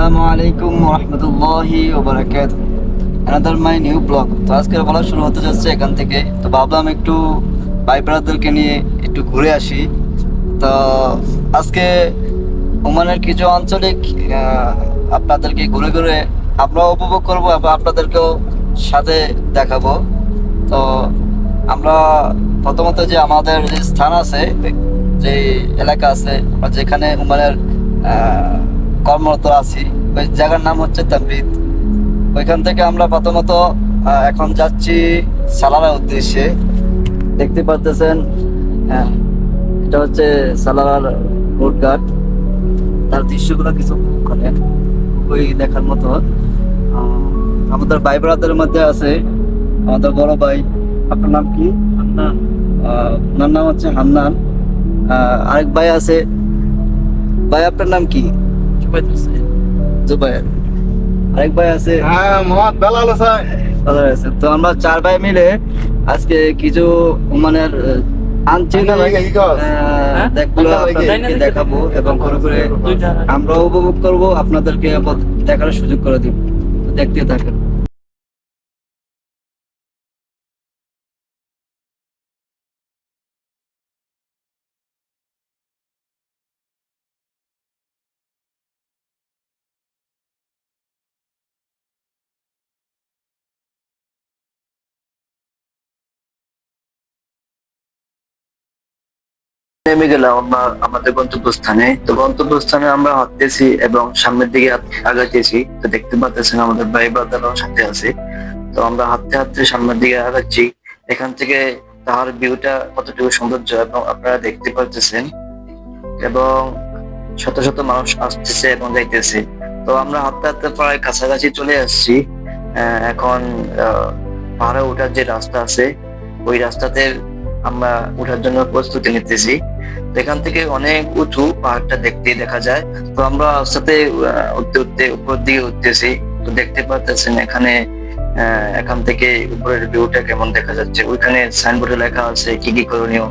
আসসালামু আলাইকুম রহমতুল্লাহি ওবারাকাতুহু। Another my new blog. তো আজকে বলা শুরু হতে যাচ্ছে এখান থেকে। তো ভাবলাম একটু ভাই ব্রাদারকে নিয়ে একটু ঘুরে আসি। তো আজকে ওমানের কিছু আঞ্চলিক আপনাদেরকে ঘুরে ঘুরে আমরাও উপভোগ করবো এবং আপনাদেরকেও সাথে দেখাবো। তো আমরা প্রথমত যে আমাদের যে স্থান আছে, যে এলাকা আছে, আমরা যেখানে ওমানের কর্মরত আছি, ওই জায়গার নাম হচ্ছে তামরিদ। ওইখান থেকে আমরা প্রথমত এখন যাচ্ছি সালারার উদ্দেশ্যে। দেখতে পাচ্ছেন, হ্যাঁ, এটা হচ্ছে সালারার রোড ঘাট। তার দৃশ্যগুলো কিছু করেন ওই দেখার মতো। আমাদের ভাই ব্রাদারের মধ্যে আছে আমাদের বড় ভাই। আপনার নাম কি? হান্নান। ওনার নাম হচ্ছে হান্নান। আরেক ভাই আছে। ভাই আপনার নাম কি? জুবাইর। আরেক ভাই আছে, হ্যাঁ, মোহাম্মদ বেলাল হোসেন। ভালো আছে। তো আমরা চার ভাই মিলে আজকে কিছু ওমানের আঞ্চলিক দেখগুলো আপনাদেরকে দেখাবো এবং ঘুরে ঘুরে আমরাও উপভোগ করবো, আপনাদেরকে দেখার সুযোগ করে দিব। তো দেখতে থাকেন। নেমে গেলাম আমরা আমাদের গন্তব্যস্থানে। তো গন্তব্যস্থানে আমরা হাঁটতেছি এবং সামনের দিকে আগাইতেছি। তো দেখতে পাচ্ছেন আমাদের ভাই ব্রাদারও সাথে আছে। তো আমরা হাঁটতে হাঁটতে সামনের দিকে আগাচ্ছি। এখান থেকে তাহার ভিউটা কতটুকু সৌন্দর্য এবং আপনারা দেখতে পাচ্ছেন, এবং শত শত মানুষ আসতেছে এবং যাইতেছে। তো আমরা হাঁটতে হাঁটতে প্রায় কাছাকাছি চলে আসছি। এখন পাহাড়ে ওঠার যে রাস্তা আছে, ওই রাস্তাতে আমরা ওঠার জন্য প্রস্তুতি নিতেছি। তো এখান থেকে অনেক উঁচু পাহাড়টা দেখতে দেখা যায়। তো আমরা রাস্তাতে উঠতে উঠতে উপরের দিকে উঠতেছি। তো দেখতে পাচ্ছেন এখানে এখান থেকে উপরের ভিউটা কেমন দেখা যাচ্ছে। ওইখানে সাইনবোর্ডে লেখা আছে কি কি করণীয়।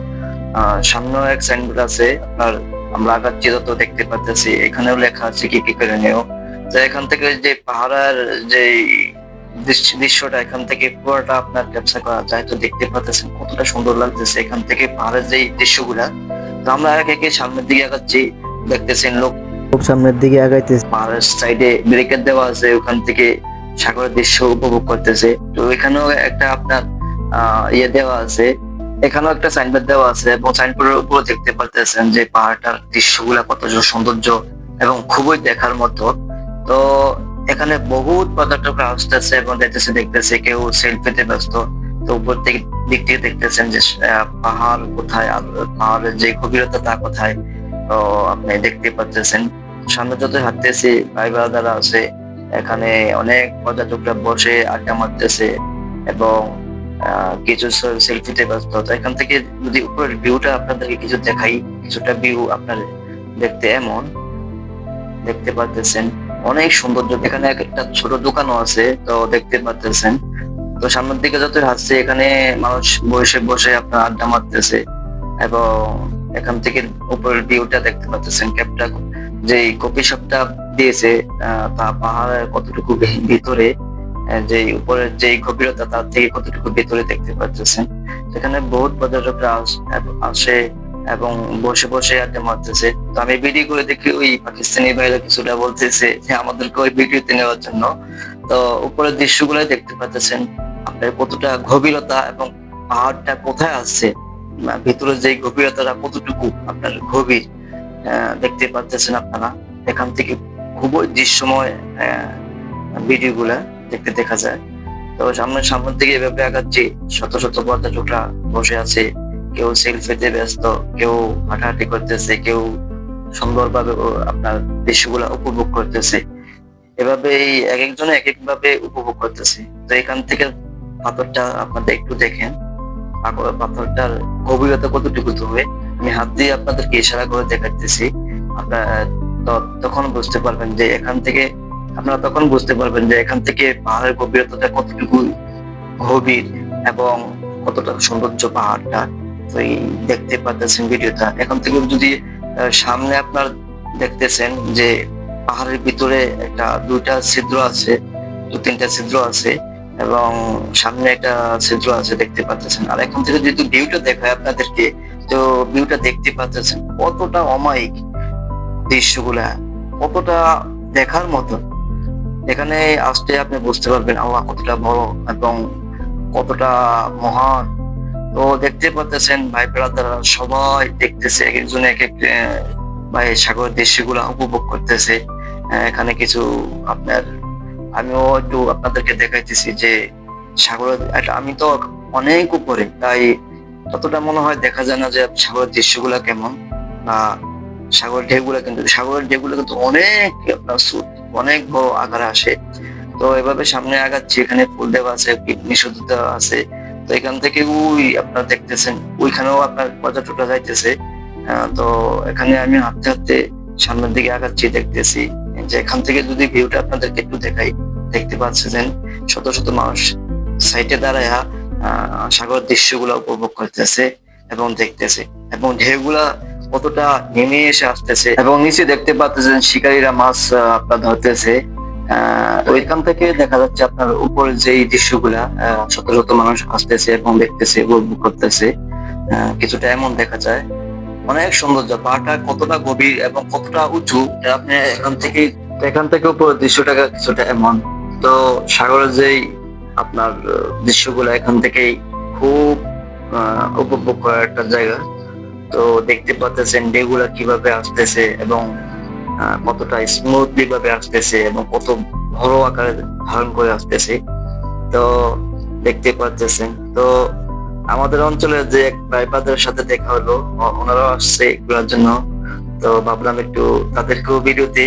সামনেও এক সাইনবোর্ড আছে আপনার, আমরা আগাচ্ছি যত দেখতে পাচ্ছি এখানেও লেখা আছে কি কি করণীয়। তো এখান থেকে যে পাহাড়ের যে দৃশ্যটা এখান থেকে পুরোটা আপনার ক্যাপচার করা যায়। তো দেখতে পাচ্ছেন কতটা সুন্দর লাগতেছে এখান থেকে পাহাড়ের যে দৃশ্যগুলা। তো আমরা এক একে সামনের দিকে আগাচ্ছি। দেখতেছেন লোক খুব সামনের দিকে আগাইতেছে। পাহাড়ের সাইডে ব্রেকেট দেওয়া আছে, ওখান থেকে সাগরের দৃশ্য উপভোগ করতেছে। তো এখানেও একটা আপনার ইয়ে দেওয়া আছে, এখানেও একটা সাইনবোর্ড দেওয়া আছে এবং সাইনবোর্ডের উপরে দেখতে পাচ্ছেন যে পাহাড়টার দৃশ্যগুলা কত সৌন্দর্য এবং খুবই দেখার মতো। তো এখানে বহুত পর্যটকরা আসতেছে এবং দেখতেছে কেউ সেলফিতে ব্যস্ত। তো উপর থেকে দিক থেকে দেখতেছেন যে পাহাড় কোথায় আর পাহাড়ের যে গভীরতা তা কোথায়। তো আপনি দেখতে পাচ্ছেন সামনে যত হাঁটতেছি ভাই ব্রাদাররা আছে, এখানে অনেক পর্যটকরা বসে আড্ডা মারতেছে এবং কিছু সেলফিতে ব্যস্ত। তো এখান থেকে যদি উপরের ভিউটা আপনাদেরকে কিছু দেখাই, কিছুটা ভিউ আপনার দেখতে এমন দেখতে পাচ্ছেন অনেক সৌন্দর্য। এখানে একটা ছোট দোকানও আছে, তো দেখতে পাচ্ছেন। তো সামনের দিকে যত হাসছে এখানে মানুষ বসে বসে আপনার আড্ডা মারতেছে এবং এখান থেকে উপরের ভিউটা দেখতে পাচ্ছেন। ক্যাপটা যে কফি শপটা দিয়েছে তা পাহাড়ের কতটুকু ভিতরে, যে উপরের যে গভীরতা তার থেকে কতটুকু ভিতরে দেখতে পাচ্ছেন। সেখানে বহুত পর্যটকরা আসে এবং বসে বসে আড্ডা মারতেছে। তো আমি ভিডিও করে দেখি ওই পাকিস্তানি ভাইরা কিছুটা বলতেছে যে আমাদেরকে ওই ভিডিওতে নেওয়ার জন্য। তো উপরের দৃশ্যগুলো দেখতে পাচ্ছেন আপনার কতটা গভীরতা এবং পাহাড়টা কোথায় আসছে, ভিতরে যে গভীরতাটা কতটুকু আপনার গভীর দেখতে পাচ্ছেন আপনারা। এখান থেকে খুবই দৃশ্যময় ভিডিও গুলা দেখতে দেখা যায়। তো সামনের দিকে এভাবে আগাচ্ছি, শত শত পর্যটকরা বসে আছে, কেউ সেলফিতে ব্যস্ত, কেউ হাঁটাহাঁটি করতেছে, কেউ সুন্দরভাবে আপনার দৃশ্যগুলা উপভোগ করতেছে। এভাবেই এক একজনে এক এক ভাবে উপভোগ করতেছে। তো এখান থেকে পাথরটা আপনাদের একটু দেখেন, পাথরটার গভীরতা কতটুকু হবে। আমি হাত দিয়ে আপনাদেরকে ইশারা করে দেখাতেছি। আপনারা তখন বুঝতে পারবেন যে এখান থেকে পাহাড়ের গভীরতাটা কতটুকু গভীর এবং কতটা সৌন্দর্য পাহাড়টা। তো এই দেখতে পাচ্ছেন ভিডিওটা। এখন থেকে যদি সামনে আপনার দেখতেছেন যে পাহাড়ের ভিতরে একটা দুইটা ছিদ্র আছে, দু তিনটা ছিদ্র আছে এবং সামনে একটা ছিদ্র আছে দেখতে পাচ্ছেন। আর এখন থেকে যদি ভিউটা দেখায় আপনাদেরকে, তো ভিউটা দেখতে পাচ্ছেন কতটা অমায়িক দৃশ্যগুলা, কতটা দেখার মতো। এখানে আসলে আপনি বুঝতে পারবেন আল্লাহ কতটা বড় এবং কতটা মহান। তো দেখতে পাচ্ছেন ভাই ব্রাদাররা সবাই দেখতেছে, এক একজন এক এক ভাই সাগরের দৃশ্যগুলা উপভোগ করতেছে। এখানে কিছু আপনার আমিও একটু আপনাদেরকে দেখাইতেছি যে সাগরের আমি তো অনেক উপরে, তাই ততটা মনে হয় দেখা যায় না যে সাগরের দৃশ্যগুলা কেমন। সাগরের ঢেউগুলো কিন্তু অনেক আপনার অনেক বড় আকারে আসে। তো এভাবে সামনে আগাচ্ছি, এখানে ফুল দেওয়া আছে, নিষিদ্ধ দেওয়া আছে। তো এখান থেকে ওই আপনার দেখতেছেন ওইখানেও আপনার পর্যটকরা যাইতেছে। তো এখানে আমি হাঁটতে হাঁটতে সামনের দিকে আগাচ্ছি, দেখতেছি যে এখান থেকে যদি ভিউটা আপনাদেরকে একটু দেখাই, দেখতে পাচ্ছেন শত শত মানুষ সাইটে দাঁড়ায় সাগর দৃশ্যগুলো উপভোগ করতেছে এবং দেখতেছে, এবং ঢেউগুলা কতটা নেমে এসে আসতেছে এবং নিচে দেখতে পাচ্ছেন শিকারীরা মাছ আপনার ধরতেছে। ওইখান থেকে দেখা যাচ্ছে আপনার উপরে যে দৃশ্যগুলা শত শত মানুষ আসতেছে এবং দেখতেছে, উপভোগ করতেছে। কিছুটা এমন দেখা যায়, অনেক সৌন্দর্য। পাহাড়টা কতটা গভীর এবং কতটা উঁচু আপনি এখান থেকে উপর দৃশ্যটা কিছুটা এমন। তো সাগরের যেই আপনার দৃশ্যগুলো এখান থেকেই খুব উপভোগ করার একটা জায়গা। তো দেখতে পাচ্ছেন ঢেউগুলা কিভাবে আসতেছে এবং কতটা স্মুথলি ভাবে আসতেছে এবং কত বড় আকারে ধারণ করে আসতেছে। তো দেখতে পাচ্ছেন। তো আমাদের অঞ্চলের যে এক ভাইপাদের সাথে দেখা হলো, ওনারাও আসছে ঘোরার জন্য। তো ভাবলাম একটু তাদেরকেও ভিডিওতে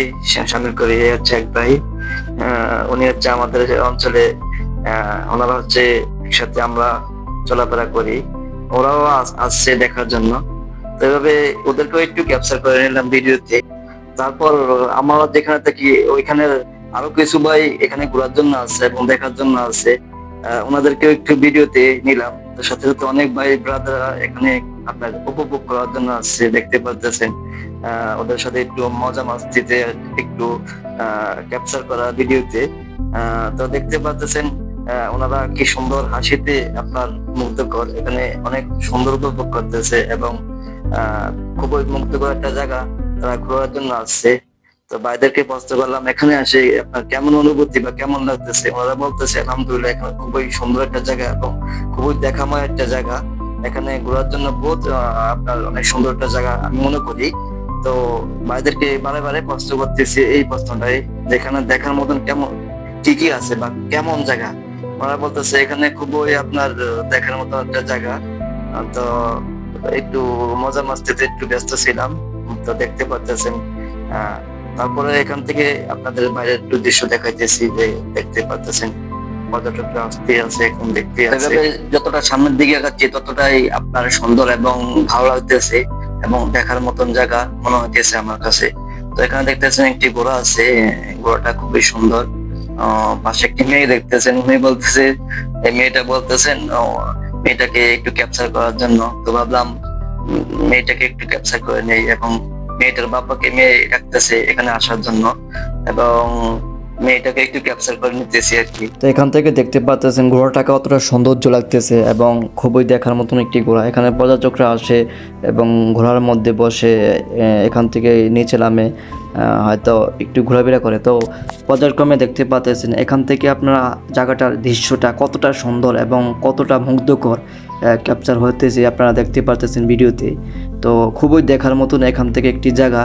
সামিল করে। হচ্ছে এক ভাই, উনি হচ্ছে আমাদের অঞ্চলে, ওনারা হচ্ছে একসাথে আমরা চলাফেরা করি, ওরাও আসছে দেখার জন্য। তো এভাবে ওদেরকেও একটু ক্যাপচার করে নিলাম ভিডিওতে। তারপর আমরা যেখানে থাকি ওইখানে আরো কিছু ভাই এখানে ঘোরার জন্য আছে এবং দেখার জন্য আছে, ওনাদেরকেও একটু ভিডিওতে নিলাম। তো সাথে সাথে অনেক ভাই ব্রাদাররা এখানে আপনার উপভোগ করার জন্য আসছে, দেখতে পাচ্ছেন। ওদের সাথে একটু মজা মাস্তিতে একটু ক্যাপচার করা ভিডিওতে। তো দেখতে পাচ্ছেন ওনারা কি সুন্দর হাসিতে আপনার মুগ্ধকর, এখানে অনেক সুন্দর উপভোগ করতেছে এবং খুবই মুগ্ধকর একটা জায়গা, তারা ঘোরার জন্য আসছে। তো ভাইদেরকে প্রশ্ন করলাম এখানে আসে আপনার কেমন অনুভূতি বা কেমন লাগতেছে। ওনারা বলতেছে আলহামদুলিল্লাহ, এখানে খুবই সুন্দর একটা জায়গা এবং খুবই দেখাময় একটা জায়গা। এখানে ঘোরার জন্য বহুত আপনার অনেক সুন্দর একটা জায়গা আমি মনে করি। তো ভাইদেরকে বারে বারে প্রশ্ন করতেছি এই প্রশ্নটাই, যেখানে দেখার মতন কেমন কি কি আছে বা কেমন জায়গা। ওরা বলতেছে এখানে খুবই আপনার দেখার মতো একটা জায়গা। তো একটু মজা মাস্তিতে একটু ব্যস্ত ছিলাম। তো দেখতে পাচ্ছেন তারপরে এখান থেকে আপনাদের বাইরের একটু দৃশ্য দেখাইতেছি, যে দেখতে পাচ্ছেন পর্যটকরা আসতে আছে, এখন দেখতে আছে। যতটা সামনের দিকে আগাচ্ছি ততটাই আপনার সুন্দর এবং ভালো লাগতেছে এবং দেখার মতন জায়গা মনে হইতেছে আমার কাছে। তো এখানে দেখতেছেন একটি ঘোড়া আছে, ঘোড়াটা খুবই সুন্দর। পাশে একটি মেয়ে দেখতেছেন, উনি বলতেছে এই মেয়েটা বলতেছেন মেয়েটাকে একটু ক্যাপচার করার জন্য। তো ভাবলাম মেয়েটাকে একটু ক্যাপচার করে নেই এবং মেয়েটার বাবাকে মেয়ে রাখতেছে এখানে আসার জন্য এবং মেয়েটাকে একটু ক্যাপচার করে নিতেছি আর কি। তো এখান থেকে দেখতে পাচ্ছেন ঘোড়াটাকে অতটা সৌন্দর্য লাগতেছে এবং খুবই দেখার মতন একটি ঘোড়া। এখানে পর্যটকরা আসে এবং ঘোড়ার মধ্যে বসে এখান থেকে নিচে নামে, হয়তো একটু ঘোরাফেরা করে। তো পর্যায়ক্রমে দেখতে পাচ্ছেন এখান থেকে আপনারা জায়গাটার দৃশ্যটা কতটা সুন্দর এবং কতটা মুগ্ধকর ক্যাপচার হতেছে আপনারা দেখতে পাচ্ছেন ভিডিওতে। তো খুবই দেখার মতন এখান থেকে একটি জায়গা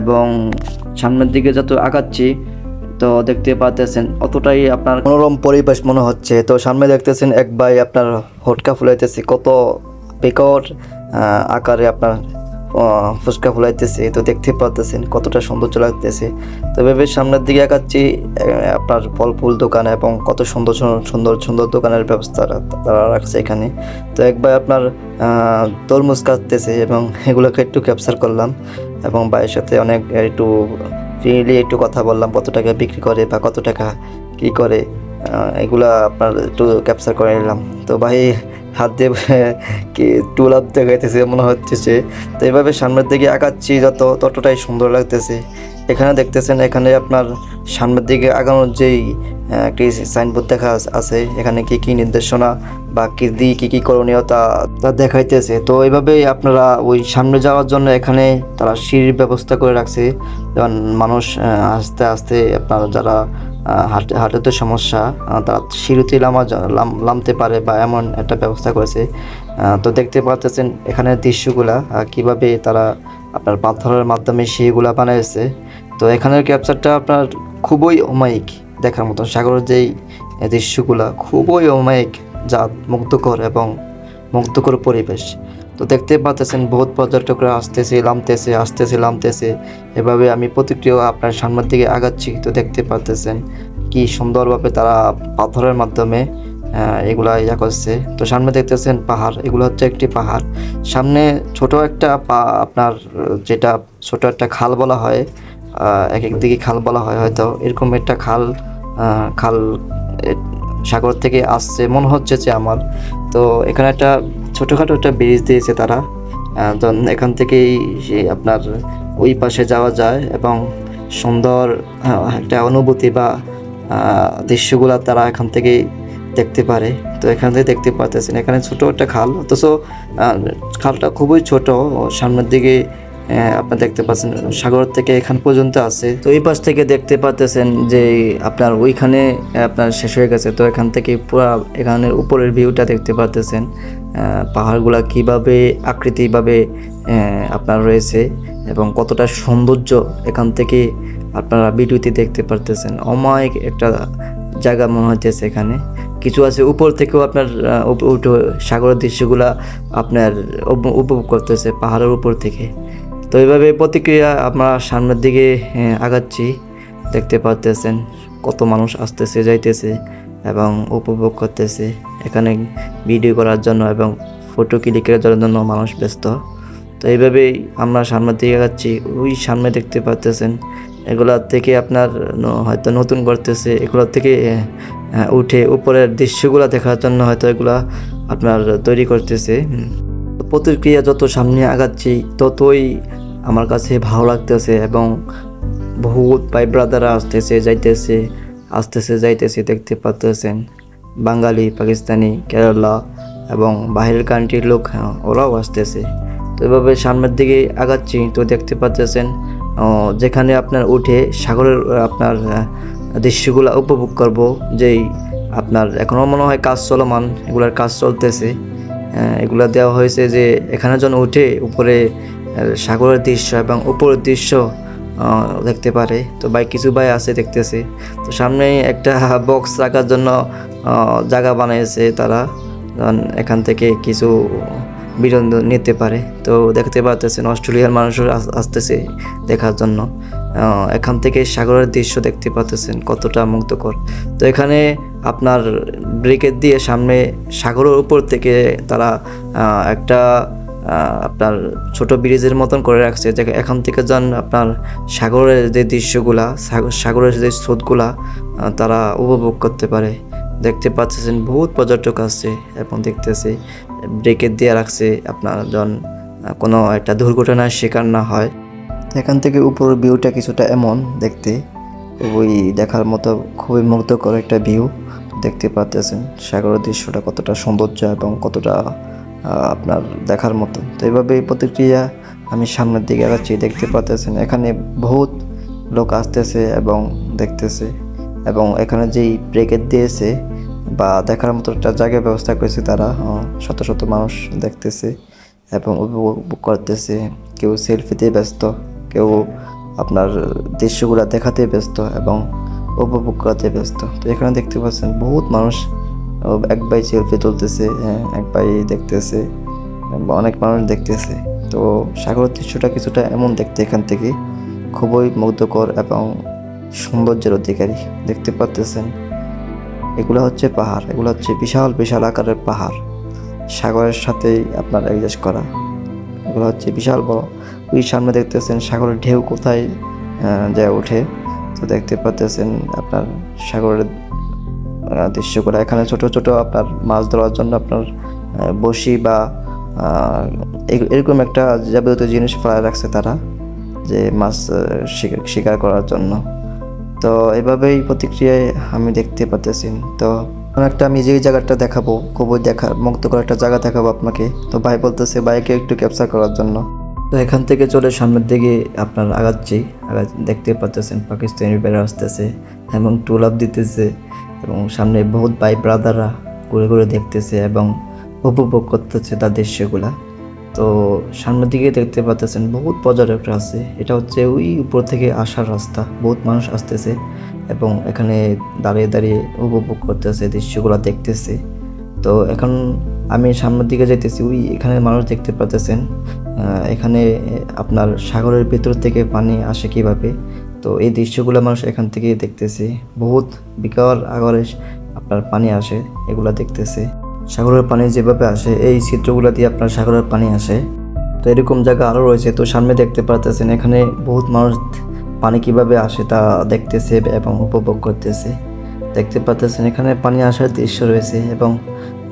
এবং সামনের দিকে যত আগাচ্ছি তো দেখতে পাচ্ছেন অতটাই আপনার মনোরম পরিবেশ মনে হচ্ছে। তো সামনে দেখতেছেন এক ভাই আপনার হটকা ফুলাইতেছে, কত বেকর আকারে আপনার ফুচকা ফুলাইতেছে। তো দেখতে পাচ্ছেন কতটা সৌন্দর্য লাগতেছে। তো ভেবে সামনের দিকে আগাচ্ছি, আপনার ফল ফুল দোকান এবং কত সুন্দর সুন্দর সুন্দর দোকানের ব্যবস্থা তারা রাখছে এখানে। তো এক ভাই আপনার তরমুজ কাটতেছে এবং এগুলোকে একটু ক্যাপচার করলাম এবং ভাইয়ের সাথে অনেক একটু ফ্রিলি একটু কথা বললাম, কত টাকা বিক্রি করে বা কত টাকা কি করে, এগুলা আপনার একটু ক্যাপচার করে নিলাম। তো ভাই হাত দিয়ে কি টুল আপ দেখাইতেছে মনে হচ্ছে। তো এইভাবে সামনের দিকে আগাচ্ছি ততটাই সুন্দর লাগতেছে এখানে দেখতেছেন, এখানে আপনার সামনের দিকে আগানোর যেই একটি সাইনবোর্ড দেখা আছে, এখানে কি কি নির্দেশনা বা কি দিয়ে কি কি করণীয় তা দেখাইতেছে। তো এইভাবেই আপনারা ওই সামনে যাওয়ার জন্য এখানে তারা সিঁড়ির ব্যবস্থা করে রাখছে, যেমন মানুষ আস্তে আস্তে আপনার যারা হাঁটুতে সমস্যা তারা সিঁড়িতে নামতে পারে বা এমন একটা ব্যবস্থা করেছে। তো দেখতে পাচ্ছেন এখানে দৃশ্যগুলা কিভাবে তারা আপনার পাথরের মাধ্যমে সিঁড়িগুলা বানিয়েছে। তো এখানের ক্যাপচারটা আপনার খুবই অমায়িক দেখার মতো, সাগরের যেই দৃশ্যগুলা খুবই অমায়িক, যা মুগ্ধকর এবং মুগ্ধকর পরিবেশ। তো দেখতে পাচ্ছেন বহুত পর্যটকরা আসতেছে নামতেছে। এভাবে আমি প্রতিক্রিয়া আপনার সামনের দিকে আগাচ্ছি। তো দেখতে পাচ্ছেন কি সুন্দরভাবে তারা পাথরের মাধ্যমে এগুলা করছে। তো সামনে দেখতেছেন পাহাড়, এগুলো হচ্ছে একটি পাহাড়। সামনে ছোট একটা আপনার যেটা ছোট একটা খাল বলা হয়, এক এক দিকে খাল বলা হয়, হয়তো এরকম একটা খাল সাগর থেকে আসছে মনে হচ্ছে যে আমার। তো এখানে একটা ছোটোখাটো একটা ব্রিজ দিয়েছে তারা, এখান থেকেই আপনার ওই পাশে যাওয়া যায় এবং সুন্দর একটা অনুভূতি বা দৃশ্যগুলো তারা এখান থেকেই দেখতে পারে। তো এখান থেকে দেখতে পাচ্ছেন এখানে ছোট একটা খাল, অথচ খালটা খুবই ছোট, সামনের দিকে আপনার দেখতে পাচ্ছেন সাগর থেকে এখান পর্যন্ত আছে। তো এই পাশ থেকে দেখতে পাচ্ছেন যে আপনার ওইখানে আপনার শেষ হয়ে গেছে। তো এখান থেকে পুরো এখানের উপরের ভিউটা দেখতে পাচ্ছেন, পাহাড়গুলা কিভাবে আকৃতিভাবে আপনার রয়েছে এবং কতটা সৌন্দর্য এখান থেকে আপনারা ভিডিওতে দেখতে পারতেছেন। অমায়িক একটা জায়গা মনে হইতেছে। এখানে কিছু আছে উপর থেকেও আপনার সাগরের দৃশ্যগুলা আপনার উপভোগ করতেছে পাহাড়ের উপর থেকে। তো এইভাবে প্রতিক্রিয়া আমরা সামনের দিকে আগাচ্ছি। দেখতে পাচ্তেছেন কত মানুষ আসতেছে যাইতেছে এবং উপভোগ করতেছে এখানে ভিডিও করার জন্য এবং ফটো ক্লিকের জন্য মানুষ ব্যস্ত। তো এইভাবেই আমরা সামনের দিকে আগাচ্ছি। ওই সামনে দেখতে পাচ্তেছেন এগুলার থেকে আপনার হয়তো নতুন করতেছে, এগুলোর থেকে উঠে উপরের দৃশ্যগুলো দেখার জন্য হয়তো এগুলা আপনার তৈরি করতেছে। প্রতিক্রিয়া যত সামনে আগাচ্ছি ততই আমার কাছে ভালো লাগতেছে এবং বহুত ভাই ব্রাদাররা আসতেছে যাইতেছে দেখতে পাচ্তেছেন। বাঙালি, পাকিস্তানি, কেরালা এবং বাইরের কান্ট্রির লোক ওরাও আসতেছে। তো এভাবে সামনের দিকে আগাচ্ছি। তো দেখতে পাচ্তেছেন যেখানে আপনার উঠে সাগরের আপনার দৃশ্যগুলো উপভোগ করব, যেই আপনার এখনও মনে হয় কাজ চলমান, এগুলার কাজ চলতেছে। এগুলা দেওয়া হয়েছে যে এখানে যেন উঠে উপরে সাগরের দৃশ্য এবং উপরের দৃশ্য দেখতে পারে। তো কিছু ভাই আছে দেখতেছে। তো সামনে একটা বক্স রাখার জন্য জায়গা বানিয়েছে তারা, এখান থেকে কিছু বিনোদন নিতে পারে। তো দেখতে পাচ্ছেন অস্ট্রেলিয়ার মানুষও আসতেছে দেখার জন্য। এখান থেকে সাগরের দৃশ্য দেখতে পাচ্ছেন কতটা মুগ্ধকর। তো এখানে আপনার ব্রিকেট দিয়ে সামনে সাগরের উপর থেকে তারা একটা আপনার ছোট ব্রিজের মতন করে রাখছে, যে এখান থেকে যান আপনার সাগরের যে দৃশ্যগুলা, সাগরের যে স্রোতগুলা তারা উপভোগ করতে পারে। দেখতে পাচ্ছেন বহুত পর্যটক আসছে এবং দেখতেছে ব্রেকেট দিয়ে রাখছে আপনার যখন কোনো একটা দুর্ঘটনার শিকার না হয়। এখান থেকে উপরের ভিউটা কিছুটা এমন দেখতে, খুবই দেখার মতো, খুবই মুগ্ধকর একটা ভিউ দেখতে পাচ্ছেন। সাগরের দৃশ্যটা কতটা সৌন্দর্য এবং কতটা আপনার দেখার মতো। তো এইভাবেই প্রতিক্রিয়া আমি সামনের দিকে আগাচ্ছি। দেখতে পাচ্ছেন এখানে বহুত লোক আসতেছে এবং দেখতেছে, এবং এখানে যেই ব্রেকেট দিয়েছে বা দেখার মতো একটা জায়গার ব্যবস্থা করেছে তারা, শত শত মানুষ দেখতেছে এবং উপভোগ করতেছে। কেউ সেলফিতে ব্যস্ত, কেউ আপনার দৃশ্যগুলো দেখাতে ব্যস্ত এবং উপভোগ করতে ব্যস্ত। তো এখানে দেখতে পাচ্ছেন বহুত মানুষ, এক ভাই সেলফি তুলতেছে, এক ভাই দেখতেছে, অনেক মানুষ দেখতেছে। তো সাগরের দৃশ্যটা কিছুটা এমন দেখতে, এখান থেকে খুবই মুগ্ধকর এবং সৌন্দর্যের অধিকারী। দেখতে পাচ্ছেন এগুলো হচ্ছে পাহাড়, এগুলো হচ্ছে বিশাল বিশাল আকারের পাহাড়, সাগরের সাথেই আপনার অ্যাডজাস্ট করা। এগুলো হচ্ছে বিশাল বড়। ওই সামনে দেখতেছেন সাগরের ঢেউ কোথায় যায় ওঠে। তো দেখতে পাচ্ছেন আপনার সাগরের দৃশ্যগুলো। এখানে ছোট ছোট আপনার মাছ ধরার জন্য আপনার বড়শি বা এরকম একটা যাবতীয় জিনিস ফেলা রাখছে তারা, যে মাছ শিকার করার জন্য। তো এভাবেই প্রতিক্রিয়ায় আমি দেখতে পাচ্ছি। তো আমি যে জায়গাটা দেখাবো, খুবই মুগ্ধকর একটা জায়গা দেখাবো আপনাকে। তো ভাই বলতেছে বাইকে একটু ক্যাপচার করার জন্য। তো এখান থেকে চলে সামনের দিকে আপনার দেখতে পাচ্ছেন পাকিস্তানি বেড়া আসতেছে এবং টুল আপ দিতেছে এবং সামনে বহুত ভাই ব্রাদাররা ঘুরে ঘুরে দেখতেছে এবং উপভোগ করতেছে তার দৃশ্যগুলা। তো সামনের দিকে দেখতে পাচ্ছেন বহুত পর্যটকরা আছে। এটা হচ্ছে ওই উপর থেকে আসার রাস্তা, বহুত মানুষ আসতেছে এবং এখানে দাঁড়িয়ে দাঁড়িয়ে উপভোগ করতেছে, দৃশ্যগুলো দেখতেছে। তো এখন আমি সামনের দিকে যাইতেছি, ওই এখানে মানুষ দেখতে পাচ্ছেন। এখানে আপনার সাগরের ভেতর থেকে পানি আসে কিভাবে, তো এই দৃশ্যগুলো মানুষ এখান থেকে দেখতেছে। বহুত বিকট আগরে আপনার পানি আসে, এগুলা দেখতেছে। সাগরের পানি যেভাবে আসে, এই চিত্রগুলো দিয়ে আপনার সাগরের পানি আসে। তো এরকম জায়গা আরও রয়েছে। তো সামনে দেখতে পাচ্ছেন এখানে বহুত মানুষ পানি কিভাবে আসে তা দেখতেছে এবং উপভোগ করতেছে। দেখতে পাচ্ছেন এখানে পানি আসার দৃশ্য রয়েছে এবং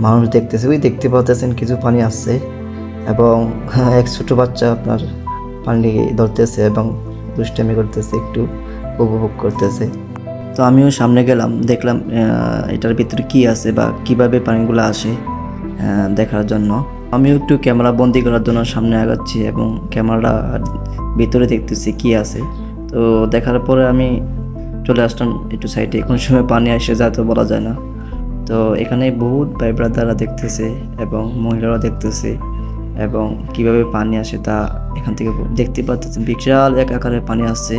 মানুষ দেখতেছে। ওই দেখতে পাচ্ছেন কিছু পানি আসছে এবং এক ছোট বাচ্চা আপনার পানি ধরতেছে এবং দুষ্টামি করতেছে, একটু উপভোগ করতেছে। তো আমিও সামনে গেলাম, দেখলাম এটার ভিতরে কি আছে বা কিভাবে পানিগুলো আসে দেখার জন্য। আমিও একটু ক্যামেরা বন্দি করার জন্য সামনে আগাচ্ছি এবং ক্যামেরাটা ভিতরে দেখতেছি কি আছে। তো দেখার পরে আমি চলে আসলাম একটু সাইডে। কোন সময় পানি এসে যায় তো বলা যায় না। তো এখানে বহুত ভাই ব্রাদাররা দেখতেছে এবং মহিলারা দেখতেছে এবং কিভাবে পানি আসে তা এখান থেকে দেখতে পাচ্ছেন। বিশাল এক আকারে পানি আসছে,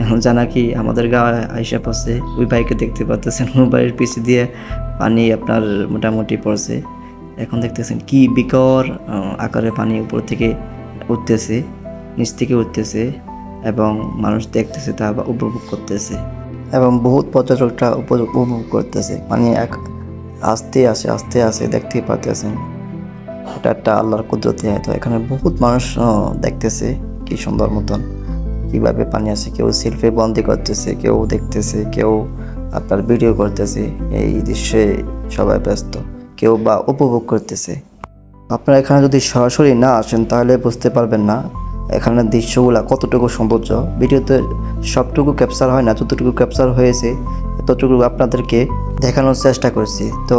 এখন যা নাকি আমাদের গায়ে আইসা পড়ছে। ওই বাইকে দেখতে পাচ্ছেন ওই বাইরের পিছে দিয়ে পানি আপনার মোটামুটি পড়ছে। এখন দেখতেছেন কি বিকট আকারে পানি উপর থেকে উঠতেছে, নিচ থেকে উঠতেছে এবং মানুষ দেখতেছে তা উপভোগ করতেছে এবং বহুত পর্যটকরা উপভোগ করতেছে। পানি আস্তে আসে দেখতেই পাচ্ছেন। এটা একটা আল্লাহর কুদরতি। হয়তো এখানে বহুত মানুষ দেখতেছে কি সুন্দর মতন কিভাবে পানি আসে। কেউ সেলফি বন্দি করতেছে, কেউ দেখতেছে, কেউ আপনার ভিডিও করতেছে। এই দৃশ্যে সবাই ব্যস্ত, কেউ বা উপভোগ করতেছে। আপনারা এখানে যদি সরাসরি না আসেন তাহলে বুঝতে পারবেন না এখানের দৃশ্যগুলো কতটুকু সৌন্দর্য। ভিডিওতে সবটুকু ক্যাপচার হয় না, যতটুকু ক্যাপচার হয়েছে ততটুকু আপনাদেরকে দেখানোর চেষ্টা করছি। তো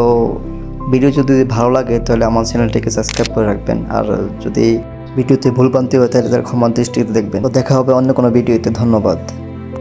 ভিডিও যদি ভালো লাগে তাহলে আমার চ্যানেলটিকে সাবস্ক্রাইব করে রাখবেন, আর যদি ভিডিওতে ভুলভ্রান্তি হয় তাহলে তার ক্ষমা দৃষ্টিতে দেখবেন। তো দেখা হবে অন্য কোনো ভিডিওতে। ধন্যবাদ।